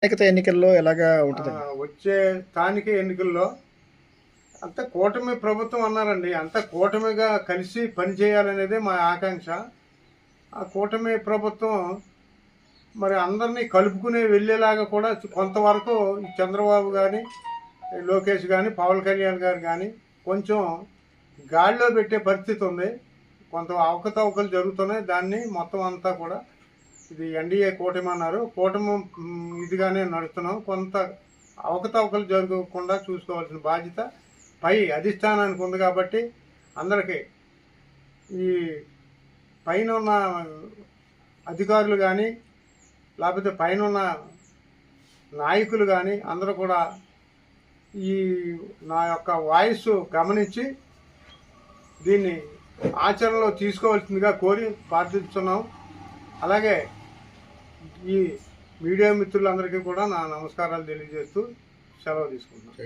స్థానికత ఎన్నికల్లో ఎలాగా ఉంటుందండి? వచ్చే స్థానిక ఎన్నికల్లో అంతా కూటమి ప్రభుత్వం అన్నారండి. అంతా కూటమిగా కలిసి పనిచేయాలనేదే మా ఆకాంక్ష. ఆ కూటమి ప్రభుత్వం మరి అందరినీ కలుపుకునే వెళ్ళేలాగా కూడా కొంతవరకు ఈ చంద్రబాబు గాని, లోకేష్ గాని, పవన్ కళ్యాణ్ గారు గాని కొంచెం గాడిలో పెట్టే పరిస్థితి ఉంది. కొంత అవకతవకలు జరుగుతున్నాయి. దాన్ని మొత్తం అంతా కూడా ఇది ఎన్డీఏ కూటమి అన్నారు. కూటమి ఇదిగానే నడుస్తున్నాం. కొంత అవకతవకలు జరగకుండా చూసుకోవాల్సిన బాధ్యత పై అధిష్టానానికి ఉంది కాబట్టి అందరికీ ఈ పైన ఉన్న అధికారులు కానీ లేకపోతే పైన ఉన్న నాయకులు కానీ అందరూ కూడా ఈ నా యొక్క వాయిస్ గమనించి దీన్ని ఆచరణలో తీసుకోవాల్సిందిగా కోరి ప్రార్థిస్తున్నాం. అలాగే ఈ మీడియా మిత్రులందరికీ కూడా నా నమస్కారాలు తెలియజేస్తూ సెలవు తీసుకుంటున్నాను.